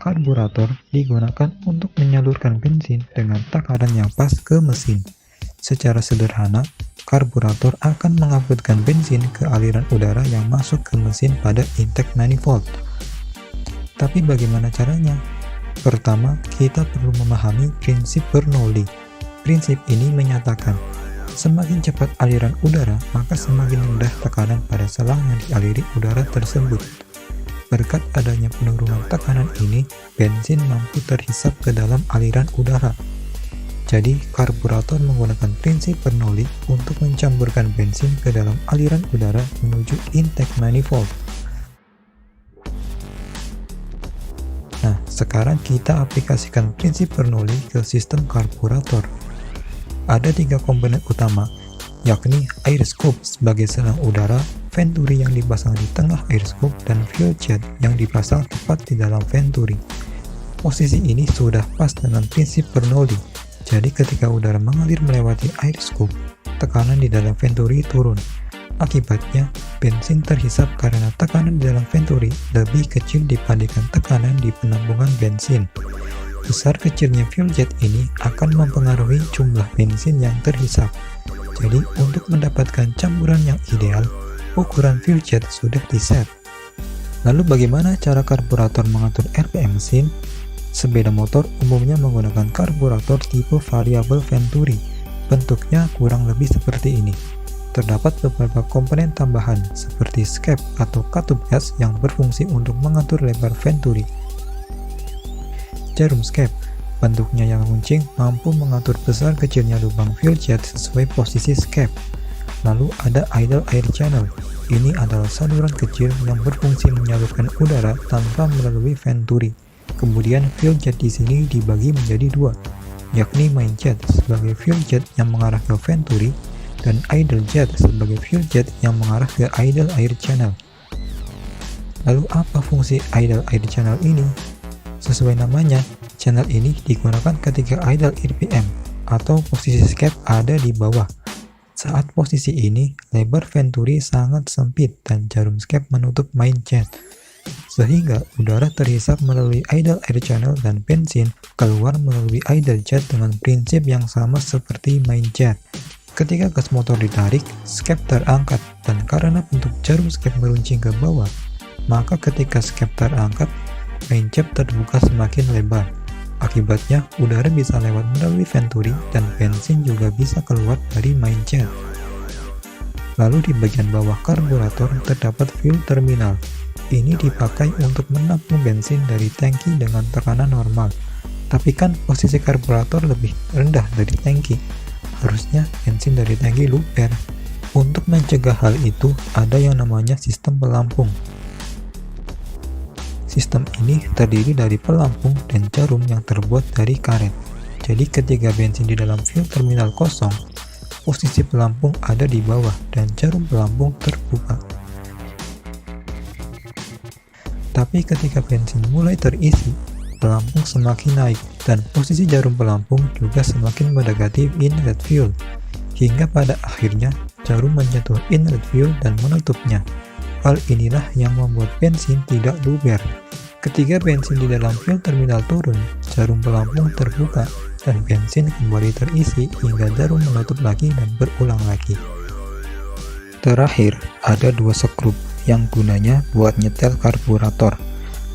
karburator digunakan untuk menyalurkan bensin dengan takaran yang pas ke mesin. Secara sederhana, karburator akan mengangkutkan bensin ke aliran udara yang masuk ke mesin pada intake manifold. Tapi bagaimana caranya? Pertama, kita perlu memahami prinsip Bernoulli. Prinsip ini menyatakan, semakin cepat aliran udara, maka semakin rendah tekanan pada selang yang dialiri udara tersebut. Berkat adanya penurunan tekanan ini, bensin mampu terhisap ke dalam aliran udara. Jadi, karburator menggunakan prinsip Bernoulli untuk mencampurkan bensin ke dalam aliran udara menuju intake manifold. Nah, sekarang kita aplikasikan prinsip Bernoulli ke sistem karburator. Ada 3 komponen utama, yakni air scoop sebagai selang udara, venturi yang dipasang di tengah air scoop, dan fuel jet yang dipasang tepat di dalam venturi. Posisi ini sudah pas dengan prinsip Bernoulli, jadi ketika udara mengalir melewati air scoop, tekanan di dalam venturi turun. Akibatnya, bensin terhisap karena tekanan di dalam venturi lebih kecil dibandingkan tekanan di penampungan bensin. Besar kecilnya fuel jet ini akan mempengaruhi jumlah bensin yang terhisap. Jadi, untuk mendapatkan campuran yang ideal, ukuran fuel jet sudah diset. Lalu bagaimana cara karburator mengatur RPM mesin? Sepeda motor umumnya menggunakan karburator tipe variabel venturi. Bentuknya kurang lebih seperti ini. Terdapat beberapa komponen tambahan seperti skep atau katup gas yang berfungsi untuk mengatur lebar venturi. Jarum skep, bentuknya yang runcing, mampu mengatur besar kecilnya lubang fuel jet sesuai posisi skep. Lalu ada idle air channel. Ini adalah saluran kecil yang berfungsi menyalurkan udara tanpa melalui venturi. Kemudian fuel jet di sini dibagi menjadi 2, yakni main jet sebagai fuel jet yang mengarah ke venturi dan idle jet sebagai fuel jet yang mengarah ke idle air channel. Lalu apa fungsi idle air channel ini? Sesuai namanya, channel ini digunakan ketika idle RPM atau posisi skep ada di bawah. Saat posisi ini, lebar venturi sangat sempit dan jarum skep menutup main jet, sehingga udara terhisap melalui idle air channel dan bensin keluar melalui idle jet dengan prinsip yang sama seperti main jet. Ketika gas motor ditarik, skep terangkat, dan karena bentuk jarum skep meruncing ke bawah, maka ketika skep terangkat, main jet terbuka semakin lebar. Akibatnya, udara bisa lewat melalui venturi dan bensin juga bisa keluar dari main jet. Lalu di bagian bawah karburator terdapat fuel terminal. Ini dipakai untuk menampung bensin dari tangki dengan tekanan normal. Tapi kan posisi karburator lebih rendah dari tangki. Harusnya bensin dari tangki luber. Untuk mencegah hal itu, ada yang namanya sistem pelampung. Sistem ini terdiri dari pelampung dan jarum yang terbuat dari karet. Jadi ketika bensin di dalam fuel terminal kosong, posisi pelampung ada di bawah dan jarum pelampung terbuka. Tapi ketika bensin mulai terisi, pelampung semakin naik dan posisi jarum pelampung juga semakin mendekati inlet fuel, hingga pada akhirnya jarum menyentuh inlet fuel dan menutupnya. Hal inilah yang membuat bensin tidak luber. Ketika bensin di dalam fuel terminal turun, jarum pelampung terbuka dan bensin kembali terisi hingga jarum menutup lagi dan berulang lagi. Terakhir, ada 2 skrup yang gunanya buat nyetel karburator.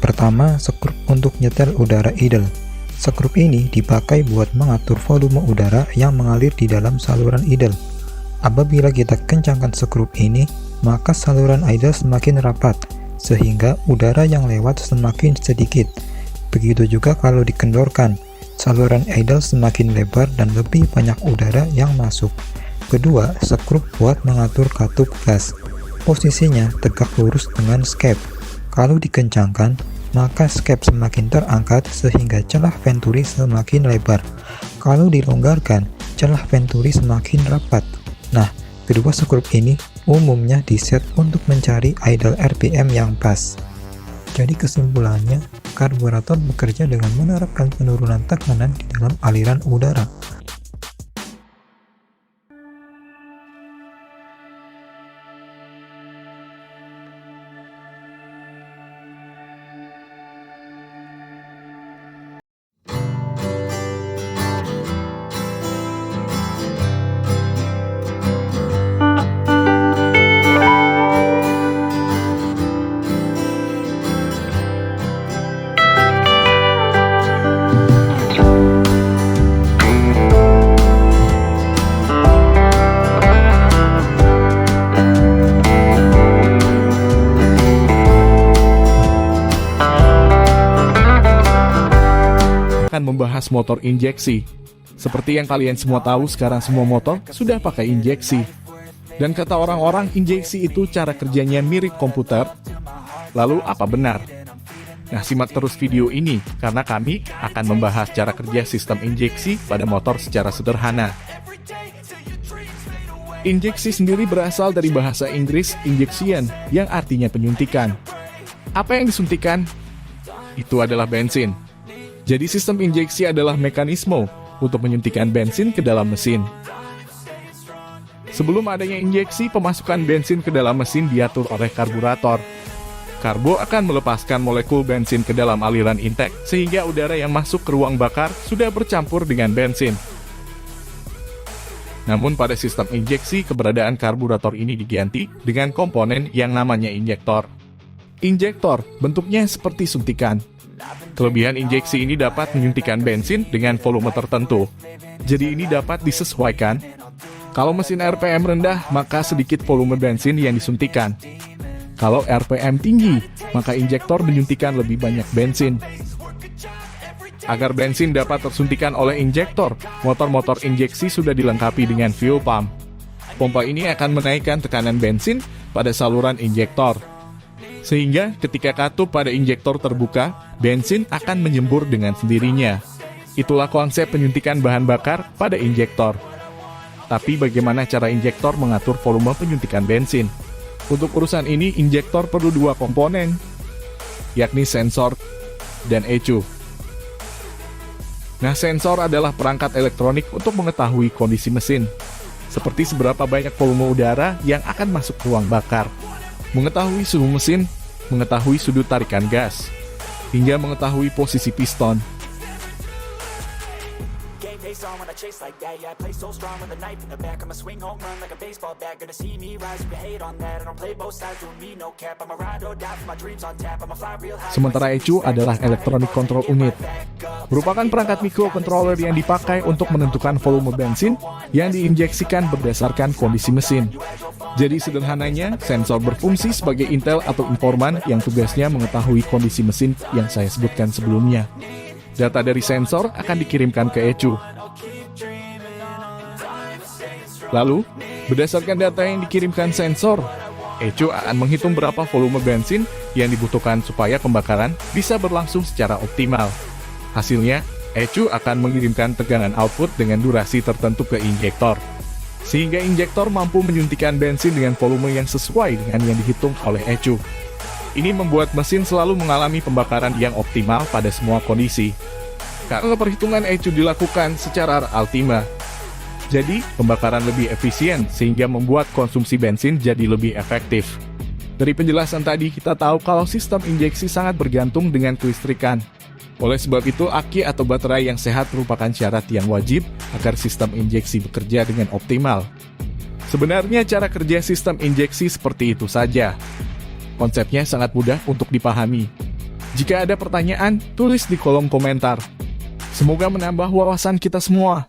Pertama, skrup untuk nyetel udara idle. Skrup ini dipakai buat mengatur volume udara yang mengalir di dalam saluran idle. Apabila kita kencangkan skrup ini, maka saluran idle semakin rapat, sehingga udara yang lewat semakin sedikit. Begitu juga kalau dikendorkan, saluran idle semakin lebar dan lebih banyak udara yang masuk. Kedua, skrup buat mengatur katup gas. Posisinya tegak lurus dengan skep. Kalau dikencangkan, maka skep semakin terangkat sehingga celah venturi semakin lebar. Kalau dilonggarkan, celah venturi semakin rapat. Nah, kedua skrup ini umumnya diset untuk mencari idle RPM yang pas. Jadi kesimpulannya, karburator bekerja dengan menerapkan penurunan tekanan di dalam aliran udara. akan membahas motor injeksi. Seperti yang kalian semua tahu, sekarang semua motor sudah pakai injeksi. Dan kata orang-orang, injeksi itu cara kerjanya mirip komputer. Lalu apa benar? Nah, simak terus video ini, karena kami akan membahas cara kerja sistem injeksi pada motor secara sederhana. Injeksi sendiri berasal dari bahasa Inggris injection, yang artinya penyuntikan. Apa yang disuntikan? Itu adalah bensin. Jadi sistem injeksi adalah mekanisme untuk menyuntikkan bensin ke dalam mesin. Sebelum adanya injeksi, pemasukan bensin ke dalam mesin diatur oleh karburator. Karbo akan melepaskan molekul bensin ke dalam aliran intake, sehingga udara yang masuk ke ruang bakar sudah bercampur dengan bensin. Namun pada sistem injeksi, keberadaan karburator ini diganti dengan komponen yang namanya injektor. Injektor bentuknya seperti suntikan. Kelebihan injeksi ini dapat menyuntikkan bensin dengan volume tertentu. Jadi ini dapat disesuaikan. Kalau mesin RPM rendah, maka sedikit volume bensin yang disuntikan. Kalau RPM tinggi, maka injektor menyuntikkan lebih banyak bensin. Agar bensin dapat tersuntikan oleh injektor, motor-motor injeksi sudah dilengkapi dengan fuel pump. Pompa ini akan menaikkan tekanan bensin pada saluran injektor. Sehingga ketika katup pada injektor terbuka, bensin akan menyembur dengan sendirinya. Itulah konsep penyuntikan bahan bakar pada injektor. Tapi bagaimana cara injektor mengatur volume penyuntikan bensin? Untuk urusan ini, injektor perlu dua komponen, yakni sensor dan ECU. Nah, sensor adalah perangkat elektronik untuk mengetahui kondisi mesin, seperti seberapa banyak volume udara yang akan masuk ke ruang bakar, mengetahui suhu mesin, mengetahui sudut tarikan gas, hingga mengetahui posisi piston. Sementara ECU adalah Electronic Control Unit, merupakan perangkat microcontroller yang dipakai untuk menentukan volume bensin yang diinjeksikan berdasarkan kondisi mesin. Jadi sederhananya, sensor berfungsi sebagai intel atau informan yang tugasnya mengetahui kondisi mesin yang saya sebutkan sebelumnya. Data dari sensor akan dikirimkan ke ECU. Lalu, berdasarkan data yang dikirimkan sensor, ECU akan menghitung berapa volume bensin yang dibutuhkan supaya pembakaran bisa berlangsung secara optimal. Hasilnya, ECU akan mengirimkan tegangan output dengan durasi tertentu ke injektor, sehingga injektor mampu menyuntikkan bensin dengan volume yang sesuai dengan yang dihitung oleh ECU. Ini membuat mesin selalu mengalami pembakaran yang optimal pada semua kondisi, karena perhitungan ECU dilakukan secara real-time. Jadi, pembakaran lebih efisien sehingga membuat konsumsi bensin jadi lebih efektif. Dari penjelasan tadi, kita tahu kalau sistem injeksi sangat bergantung dengan kelistrikan. Oleh sebab itu, aki atau baterai yang sehat merupakan syarat yang wajib agar sistem injeksi bekerja dengan optimal. Sebenarnya cara kerja sistem injeksi seperti itu saja. Konsepnya sangat mudah untuk dipahami. Jika ada pertanyaan, tulis di kolom komentar. Semoga menambah wawasan kita semua.